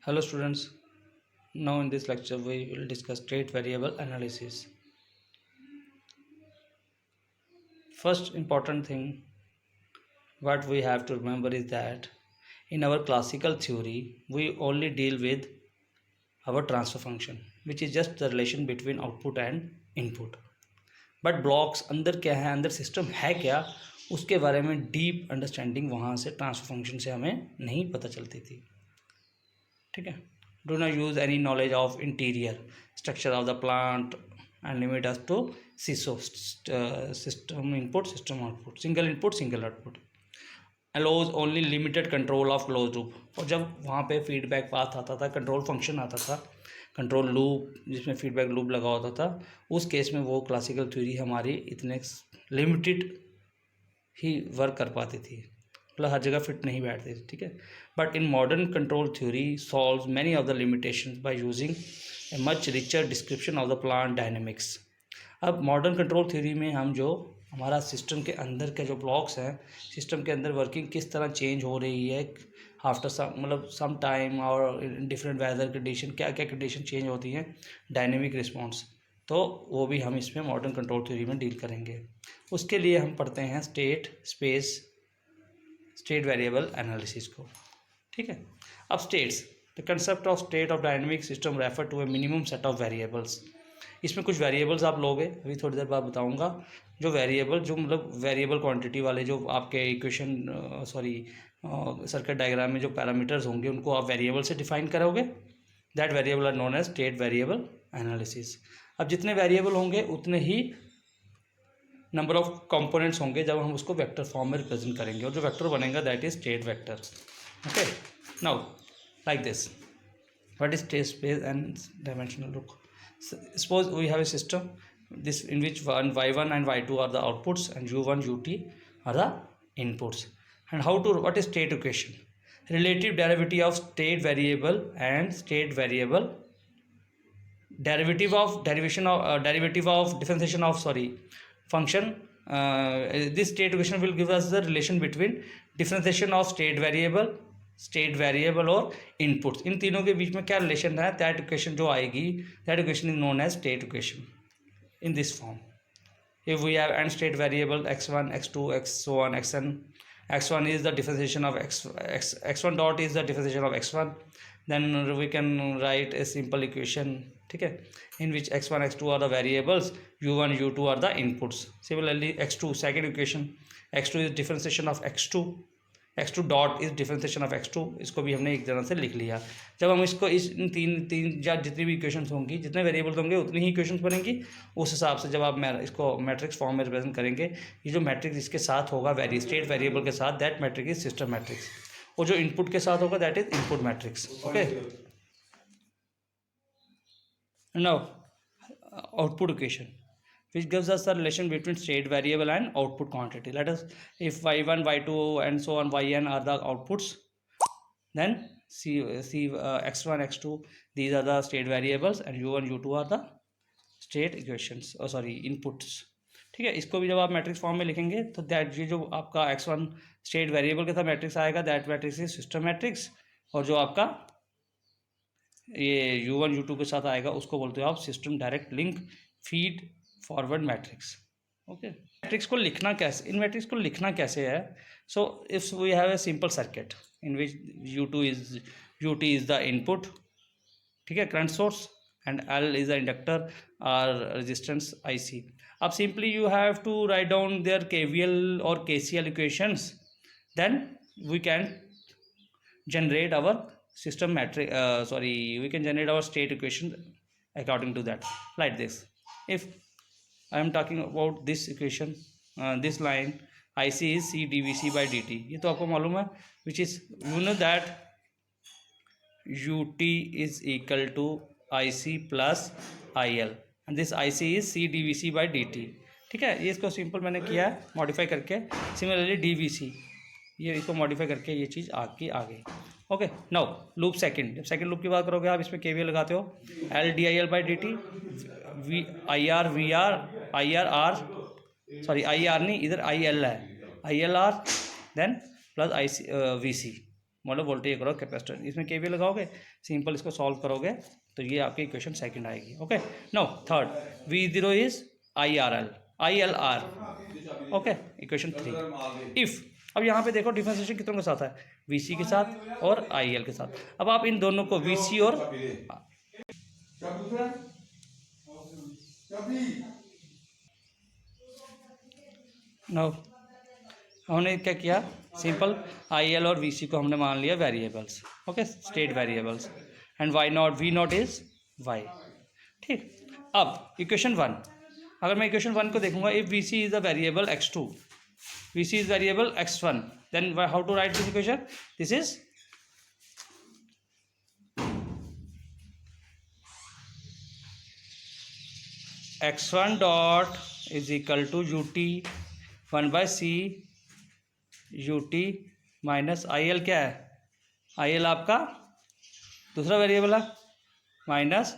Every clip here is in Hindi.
Hello students, now in this lecture we will discuss state variable analysis. First important thing what we have to remember is that in our classical theory we only deal with our transfer function which is just the relation between output and input. But blocks अंदर क्या है, अंदर सिस्टम है क्या, उसके बारे में डीप अंडरस्टैंडिंग वहाँ से ट्रांसफर फंक्शन से हमें नहीं पता चलती थी. ठीक है. Do not use any knowledge of interior structure of the plant and limit us to CISO, system input system output, single input single output, allows only limited control of closed loop. और जब वहाँ पे फीडबैक पाथ आता था, कंट्रोल फंक्शन आता था, कंट्रोल लूप जिसमें फीडबैक लूप लगा होता था, उस केस में वो क्लासिकल थ्योरी हमारी इतने लिमिटेड ही वर्क कर पाती थी, मतलब हर जगह फिट नहीं बैठती थी. ठीक है. But in modern control theory solves many of the limitations by using a much richer description of the plant dynamics. अब मॉडर्न कंट्रोल थ्योरी में हम जो हमारा सिस्टम के अंदर के जो ब्लॉक्स हैं, सिस्टम के अंदर वर्किंग किस तरह चेंज हो रही है आफ्टर सम, मतलब सम टाइम और डिफरेंट वेदर कंडीशन, क्या क्या कंडीशन चेंज होती हैं, डायनेमिक रिस्पॉन्स, तो वो भी हम इसमें मॉडर्न कंट्रोल थ्योरी में डील करेंगे. उसके लिए हम पढ़ते हैं स्टेट वेरिएबल एनालिसिस को. ठीक है. अब states, the concept of state of dynamic system refer to a minimum set of variables. इसमें कुछ वेरिएबल्स आप लोगे, अभी थोड़ी देर बाद बताऊंगा. जो वेरिएबल, जो मतलब वेरिएबल क्वांटिटी वाले जो आपके इक्वेशन सर्किट डायग्राम में जो पैरामीटर्स होंगे उनको आप वेरिएबल से डिफाइन करोगे. That variable are known as state variable analysis. अब जितने वेरिएबल होंगे उतने ही नंबर ऑफ कंपोनेंट्स होंगे जब हम उसको वेक्टर फॉर्म में रिप्रेजेंट करेंगे, और जो वेक्टर बनेगा that is state vector. Okay. Now like this, what is state space and dimensional look. Suppose we have a system this in which y1 and y2 are the outputs and u1 ut are the inputs. And what is state equation? Relative derivative of state variable and state variable, derivative of differentiation of function. This state equation will give us the relation between differentiation of state variable और इनपुट्स. इन तीनों के बीच में क्या रिलेशन है, दैट इक्वेशन जो आएगी, that equation is known as state equation in this form. If we have N state variable x1 x2 x1 xn, x1 is the differentiation of x1 dot is the differentiation of x1, then we can write a simple equation. ठीक है. in which x1 x2 are the variables, u1 u2 are the inputs. Similarly x2, second equation, x2 is differentiation of x2 dot is differentiation of x2. इसको भी हमने एक तरह से लिख लिया. जब हम इसको इन तीन या जितनी भी इक्वेशंस होंगी, जितने वेरिएबल्स होंगे उतनी ही इक्वेशंस बनेंगी. उस हिसाब से जब आप इसको मैट्रिक्स फॉर्म में रिप्रेजेंट करेंगे, ये जो मैट्रिक्स इसके साथ होगा स्टेट वेरिएबल के साथ, that matrix is system matrix. और जो इनपुट के साथ होगा that is input matrix. Okay. Now output equation which gives us the relation between state variable and output quantity. Let us, if y1 y2 and so on yn are the outputs, then see x1 x2, these are the state variables and u1 u2 are the state equations, inputs. ठीक है. इसको भी जब आप मैट्रिक्स फॉर्म में लिखेंगे तो दैट ये जो आपका x1 स्टेट वेरिएबल के साथ मैट्रिक्स आएगा, that matrix is system matrix. और जो आपका ये u1 u2 के साथ आएगा उसको बोलते हो आप system direct link feed forward matrix. Okay. Matrix को लिखना कैसे, इन मैट्रिक्स को लिखना कैसे है. So if we have a simple circuit in which ut is the input, ठीक है, current source, and L is the inductor और रेजिस्टेंस IC. अब simply you have to write down their KVL और KCL equations, then we can generate our system matrix, we can generate our state equation according to that, like this. If I am talking about this equation, this line IC is C dVC by dt. ये तो आपको मालूम है, which is you know that ut is equal to IC plus IL and this IC is C dVC by dt. ठीक है. ये इसको सिंपल मैंने किया है मॉडिफाई करके. सिमिलरली dVC, ये इसको मॉडिफाई करके ये चीज़ आगे आ गई. ओके. नाउ लूप सेकंड, जब सेकंड लूप की बात करोगे आप इसमें KVL लगाते हो, L DIL by dt, IR नहीं, इधर IL है, ILR then plus IC VC. मतलब वोल्टेज अक्रॉस कैपेसिटर। इसमें के वी लगाओगे, सिंपल इसको सॉल्व करोगे तो ये आपकी इक्वेशन सेकंड आएगी। Okay, now third, V0 is IRL, ILR। Okay, equation 3। If, अब यहाँ पे देखो डिफरेंशिएशन कितनों के साथ है, VC के साथ और IL के साथ। अब आप इन दोनों को VC और नाउ हमने क्या किया, सिंपल IL और VC को हमने मान लिया variables. Okay, state variables, and V0 is y। ठीक, अब इक्वेशन 1, अगर मैं इक्वेशन 1 को देखूंगा, if VC is a variable x2, VC is variable x1, then how to write this equation, this is x1 dot is equal to ut 1/c ut minus IL क्या है, IL आपका दूसरा वेरिएबल है, minus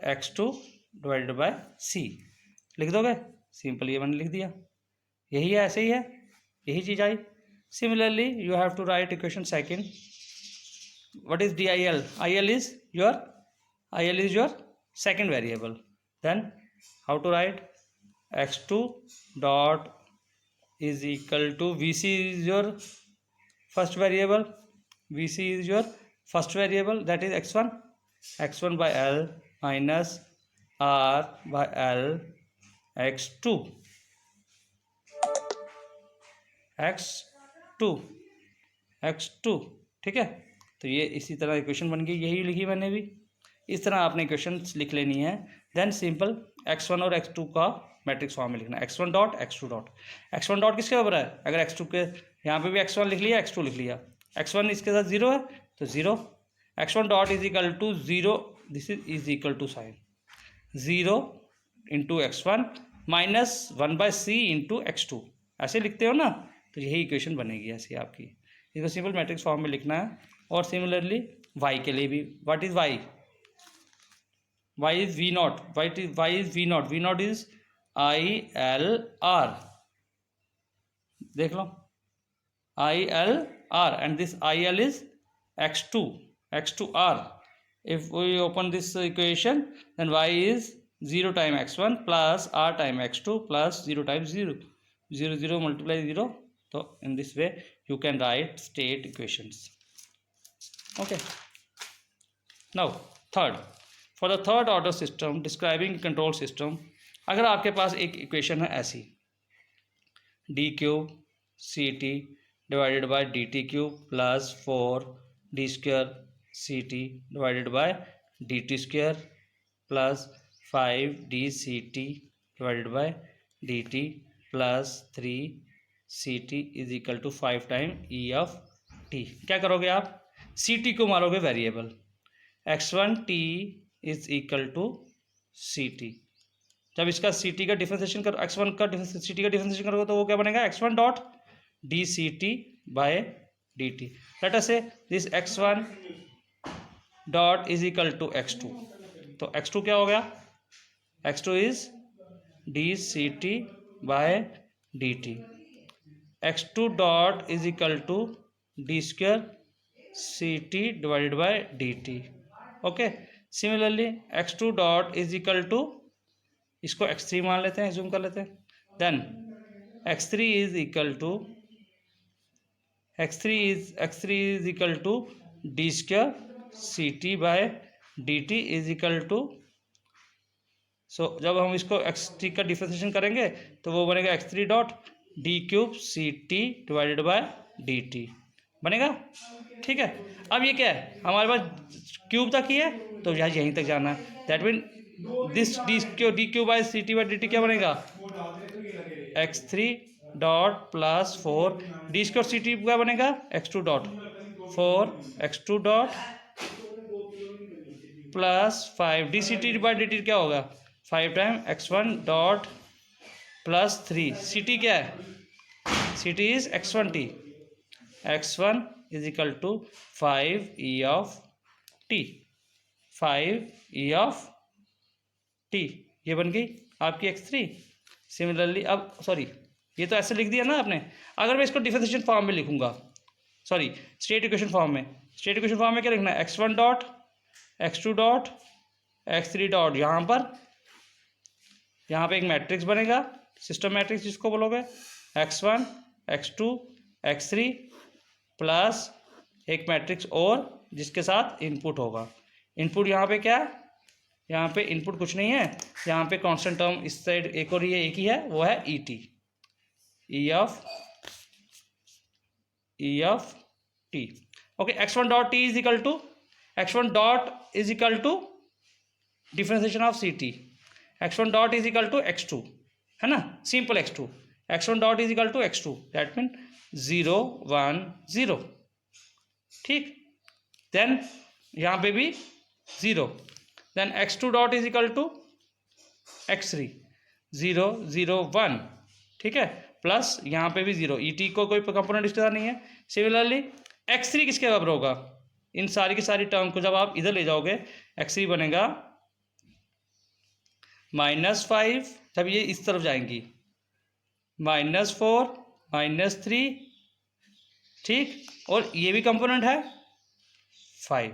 x2 divided by c। लिख दोगे, सिंपल ये मैंने लिख दिया, यही है, ऐसे ही है, यही चीज़ आई। Similarly you have to write equation second, what is DIL, IL is your second variable, then how to write, x2 dot is equal to VC is your first variable, VC is your first variable, that is x1 by L minus R by L x2 ठीक है। तो ये इसी तरह इक्वेशन बन गई, यही लिखी मैंने भी, इस तरह आपने इक्वेशन लिख लेनी है। देन सिंपल x1 और x2 का मैट्रिक्स फॉर्म में लिखना है, x1 dot x2 dot. x1 dot किसके बराबर है, अगर x2 के यहाँ पे भी x1 लिख लिया, x2 लिख लिया, x1 इसके साथ 0 है तो 0, x1 dot is equal to 0, this is equal to sine 0 into x1 minus 1/c into x2, ऐसे लिखते हो ना, तो यही इक्वेशन बनेगी ऐसी आपकी। इसको सिंपल मैट्रिक्स फॉर्म में लिखना है। और सिमिलरली y के लिए भी, what is y, y is V0, y is V0 is ILR, देख लो ILR, and this IL is x2R। if we open this equation, then y is 0 time x1 plus r time x2 plus 0 times 0, 0 multiply 0, so in this way you can write state equations। okay, now third, for the third order system describing control system, अगर आपके पास एक इक्वेशन है ऐसी, d³ ct divided by dt³ plus 4d² ct divided by dt² plus 5dct divided by dt plus 3ct is equal to 5 time e of t। क्या करोगे आप, ct को मारोगे variable, x1t is equal to ct। जब इसका ct का डिफरेंशिएशन करो, x1 का ct का डिफरेंशिएशन करोगे तो वो क्या बनेगा, x1 dot dct by dt। Let us say this x1 dot is equal to x2, तो x2 क्या हो गया, x2 is dct by dt, x2 dot is equal to d² ct divided by dt। Okay, similarly x2 dot is equal to, इसको x3 मान लेते हैं, जूम कर लेते हैं, then x3 is equal to d² ct by dt is equal to, so जब हम इसको x3 का डिफरेंशिएशन करेंगे तो वो बनेगा x3 dot d³ ct divided by dt बनेगा। ठीक है, अब ये क्या है, हमारे पास क्यूब तक ही है तो यहीं तक जाना है, that mean this d³ by ct by dt क्या बनेगा, x3 dot plus 4 d² ct क्या बनेगा, x2 dot 4 x2 dot plus 5 dct by dt क्या होगा, 5 time x1 dot plus 3, ct क्या है, ct is x1t, x1 is equal to 5e of t, 5e of t, ये बन गई आपकी x3। सिमिलरली अब सॉरी, ये तो ऐसे लिख दिया ना आपने, अगर मैं इसको डिफरेंशिएशन फॉर्म में लिखूंगा सॉरी स्टेट इक्वेशन फॉर्म में, स्टेट इक्वेशन फॉर्म में क्या लिखना है, x1 dot x2 dot x3 dot, यहाँ पे एक मैट्रिक्स बनेगा, सिस्टम मैट्रिक्स जिसको बोलोगे, x1 x2 x3 प्लस एक मैट्रिक्स और जिसके साथ इनपुट होगा। इनपुट यहाँ पे क्या है, यहाँ पे इनपुट कुछ नहीं है, यहाँ पे कांस्टेंट टर्म इस साइड एक और ये एक ही है, वो है E T, E of T. Okay, x1 dot T is equal to, x1 dot is equal to differentiation of C T, x1 dot is equal to x2, है ना, simple x2, x1 dot is equal to x2, that mean 0 1 0, ठीक। देन यहाँ पे भी 0, then x2 dot is equal to x3, 0 0 1, ठीक है, प्लस यहाँ पे भी 0, ई टी को कोई कंपोनेंट इसके साथ नहीं है। सिमिलरली x3 किसके बराबर होगा, इन सारी की सारी टर्म को जब आप इधर ले जाओगे, x3 बनेगा -5, जब ये इस तरफ जाएंगी -4 -3, ठीक, और ये भी कंपोनेंट है 5।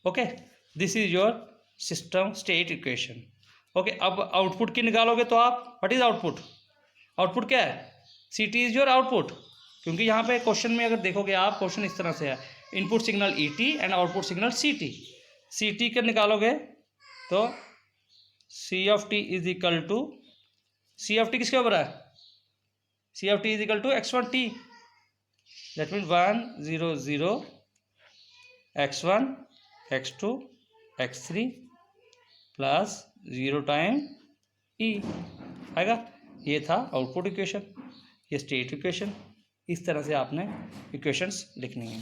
Okay, this is your system state equation. Okay, अब आउटपुट की निकालोगे तो आप, व्हाट इज आउटपुट, आउटपुट क्या है, C T is your output, क्योंकि यहाँ पे क्वेश्चन में अगर देखोगे आप, क्वेश्चन इस तरह से है, input signal E T and output signal C T. C T का निकालोगे तो C of T is equal to, C of T किसके बराबर है, C of T is equal to x1 T, that mean 1 0 0 x1 x2 x3 plus 0 time E आएगा। ये था आउटपुट इक्वेशन, ये स्टेट इक्वेशन। इस तरह से आपने इक्वेशंस लिखनी है।